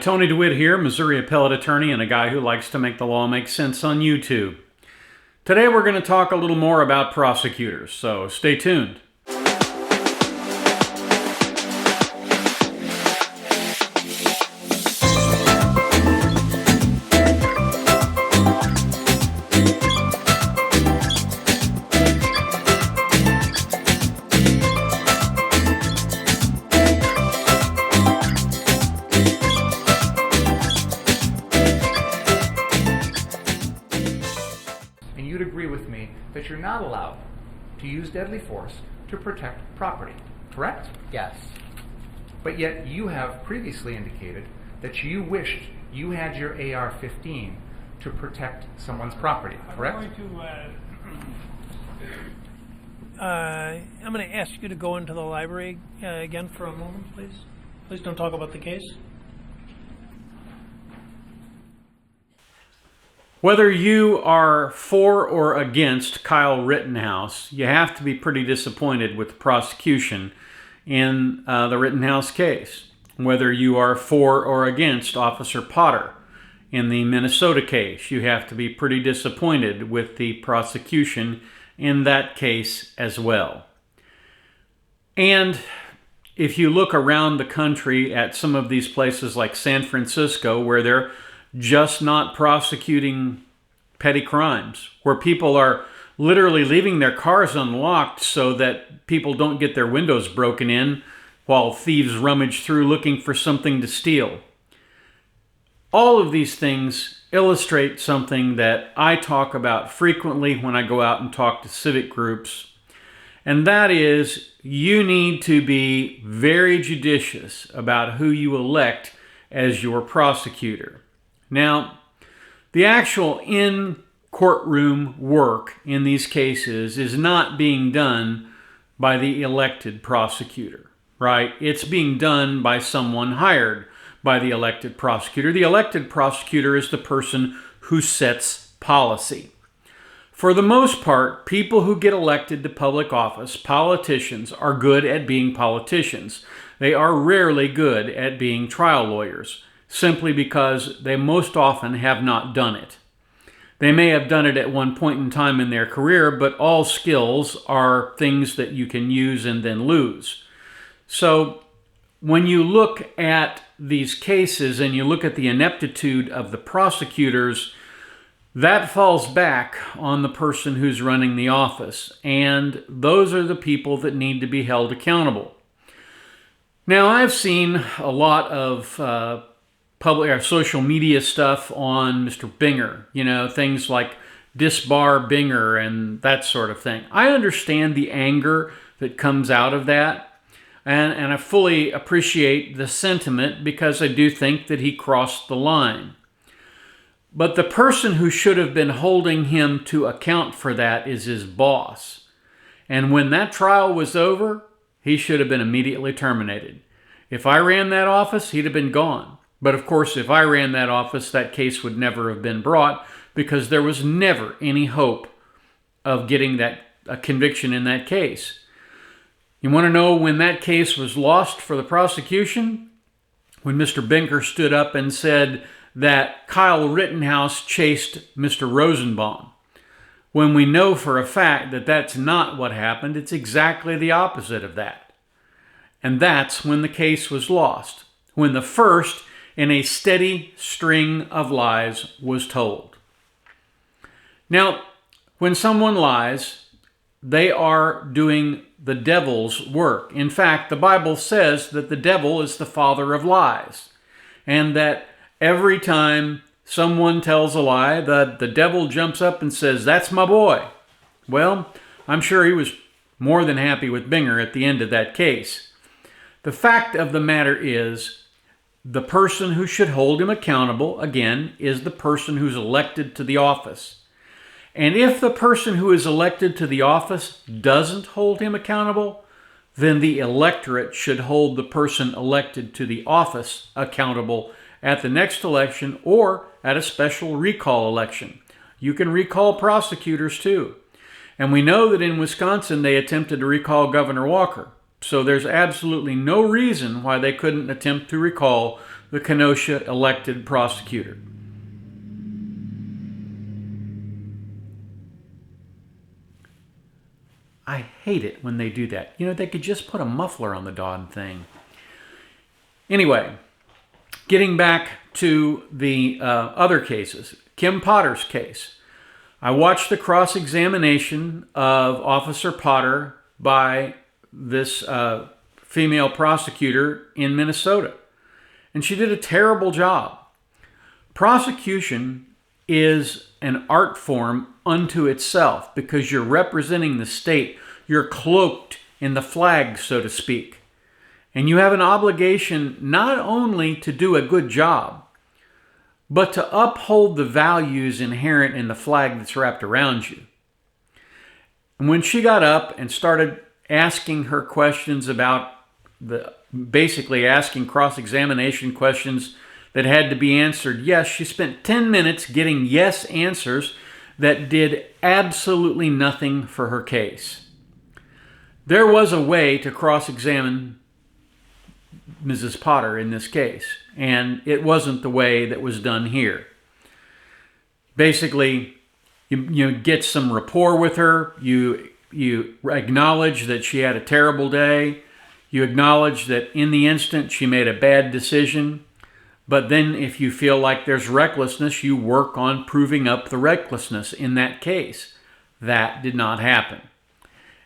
Tony DeWitt here, Missouri appellate attorney and a guy who likes to make the law make sense on YouTube. Today we're going to talk a little more about prosecutors, so stay tuned. And you'd agree with me that you're not allowed to use deadly force to protect property, correct? Yes. But yet you have previously indicated that you wished you had your AR-15 to protect someone's property, correct? I'm going to ask you to go into the library again for a moment, please. Please don't talk about the case. Whether you are for or against Kyle Rittenhouse, you have to be pretty disappointed with the prosecution in the Rittenhouse case. Whether you are for or against Officer Potter in the Minnesota case, you have to be pretty disappointed with the prosecution in that case as well. And if you look around the country at some of these places like San Francisco, where they're just not prosecuting petty crimes, where people are literally leaving their cars unlocked so that people don't get their windows broken in while thieves rummage through looking for something to steal. All of these things illustrate something that I talk about frequently when I go out and talk to civic groups, and that is you need to be very judicious about who you elect as your prosecutor. Now, the actual in-courtroom work in these cases is not being done by the elected prosecutor, right? It's being done by someone hired by the elected prosecutor. The elected prosecutor is the person who sets policy. For the most part, people who get elected to public office, politicians, are good at being politicians. They are rarely good at being trial lawyers, simply because they most often have not done it. They may have done it at one point in time in their career, but all skills are things that you can use and then lose. So when you look at these cases and you look at the ineptitude of the prosecutors, that falls back on the person who's running the office, and those are the people that need to be held accountable. Now, I've seen a lot of public or social media stuff on Mr. Binger, things like disbar Binger and that sort of thing. I understand the anger that comes out of that, and I fully appreciate the sentiment because I do think that he crossed the line. But the person who should have been holding him to account for that is his boss. And when that trial was over, he should have been immediately terminated. If I ran that office, he'd have been gone. But of course, if I ran that office, that case would never have been brought because there was never any hope of getting a conviction in that case. You want to know when that case was lost for the prosecution? When Mr. Binger stood up and said that Kyle Rittenhouse chased Mr. Rosenbaum. When we know for a fact that that's not what happened, it's exactly the opposite of that. And that's when the case was lost, when the first in a steady string of lies was told. Now, when someone lies, they are doing the devil's work. In fact, the Bible says that the devil is the father of lies, and that every time someone tells a lie, the devil jumps up and says, "That's my boy." Well, I'm sure he was more than happy with Binger at the end of that case. The fact of the matter is, the person who should hold him accountable, again, is the person who's elected to the office. And if the person who is elected to the office doesn't hold him accountable, then the electorate should hold the person elected to the office accountable at the next election or at a special recall election. You can recall prosecutors too. And we know that in Wisconsin they attempted to recall Governor Walker. So there's absolutely no reason why they couldn't attempt to recall the Kenosha elected prosecutor. I hate it when they do that. You know, they could just put a muffler on the darn thing. Anyway, getting back to the other cases, Kim Potter's case. I watched the cross-examination of Officer Potter by this female prosecutor in Minnesota, and she did a terrible job. Prosecution is an art form unto itself because you're representing the state. You're cloaked in the flag, so to speak. And you have an obligation not only to do a good job, but to uphold the values inherent in the flag that's wrapped around you. And when she got up and started asking her questions about basically asking cross-examination questions that had to be answered, yes, she spent 10 minutes getting yes answers that did absolutely nothing for her case. There was a way to cross-examine Mrs. Potter in this case, and it wasn't the way that was done here. Basically, you get some rapport with her, you acknowledge that she had a terrible day, you acknowledge that in the instant she made a bad decision, but then if you feel like there's recklessness, you work on proving up the recklessness in that case. That did not happen.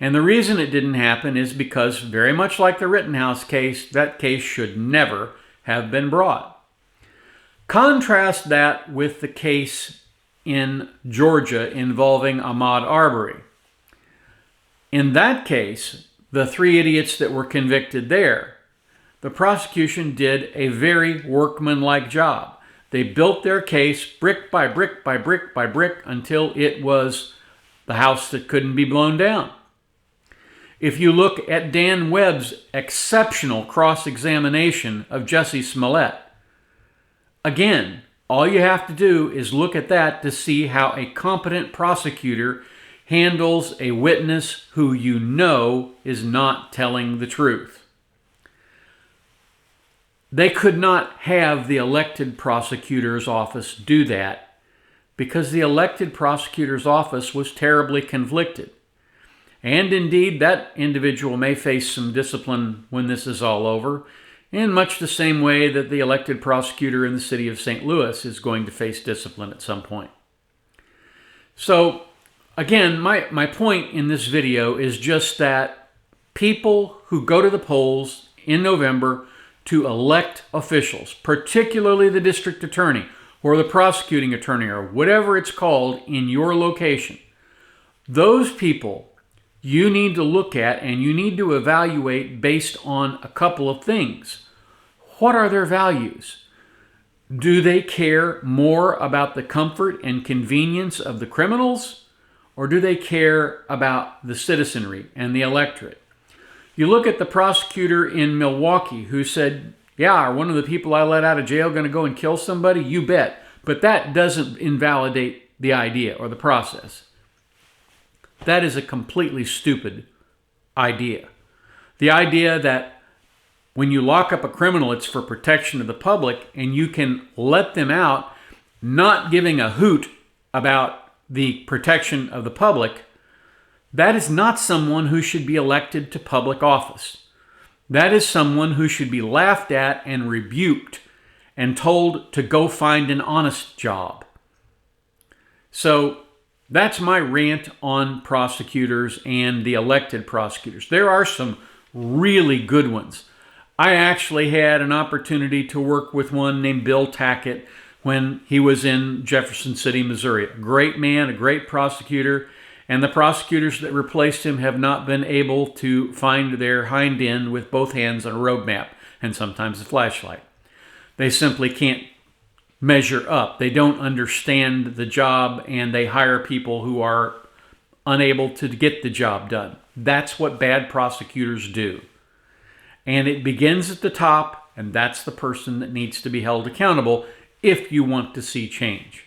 And the reason it didn't happen is because, very much like the Rittenhouse case, that case should never have been brought. Contrast that with the case in Georgia involving Ahmaud Arbery. In that case, the 3 idiots that were convicted there, the prosecution did a very workmanlike job. They built their case brick by brick by brick by brick until it was the house that couldn't be blown down. If you look at Dan Webb's exceptional cross-examination of Jussie Smollett, again, all you have to do is look at that to see how a competent prosecutor handles a witness who you know is not telling the truth. They could not have the elected prosecutor's office do that because the elected prosecutor's office was terribly conflicted. And indeed, that individual may face some discipline when this is all over, in much the same way that the elected prosecutor in the city of St. Louis is going to face discipline at some point. So, again, my point in this video is just that people who go to the polls in November to elect officials, particularly the district attorney or the prosecuting attorney or whatever it's called in your location, those people you need to look at and you need to evaluate based on a couple of things. What are their values? Do they care more about the comfort and convenience of the criminals, or do they care about the citizenry and the electorate? You look at the prosecutor in Milwaukee who said, yeah, are one of the people I let out of jail going to go and kill somebody? You bet. But that doesn't invalidate the idea or the process. That is a completely stupid idea. The idea that when you lock up a criminal, it's for protection of the public, and you can let them out not giving a hoot about the protection of the public, that is not someone who should be elected to public office. That is someone who should be laughed at and rebuked and told to go find an honest job. So that's my rant on prosecutors and the elected prosecutors. There are some really good ones. I actually had an opportunity to work with one named Bill Tackett when he was in Jefferson City, Missouri. A great man, a great prosecutor, and the prosecutors that replaced him have not been able to find their hind end with both hands on a road map and sometimes a flashlight. They simply can't measure up. They don't understand the job, and they hire people who are unable to get the job done. That's what bad prosecutors do. And it begins at the top, and that's the person that needs to be held accountable if you want to see change.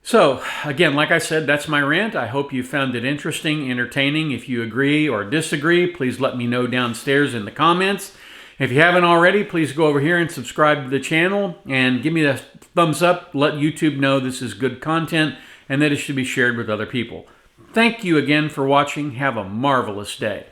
So, again, like I said, that's my rant. I hope you found it interesting, entertaining. If you agree or disagree, please let me know downstairs in the comments. If you haven't already, please go over here and subscribe to the channel and give me a thumbs up. Let YouTube know this is good content and that it should be shared with other people. Thank you again for watching. Have a marvelous day.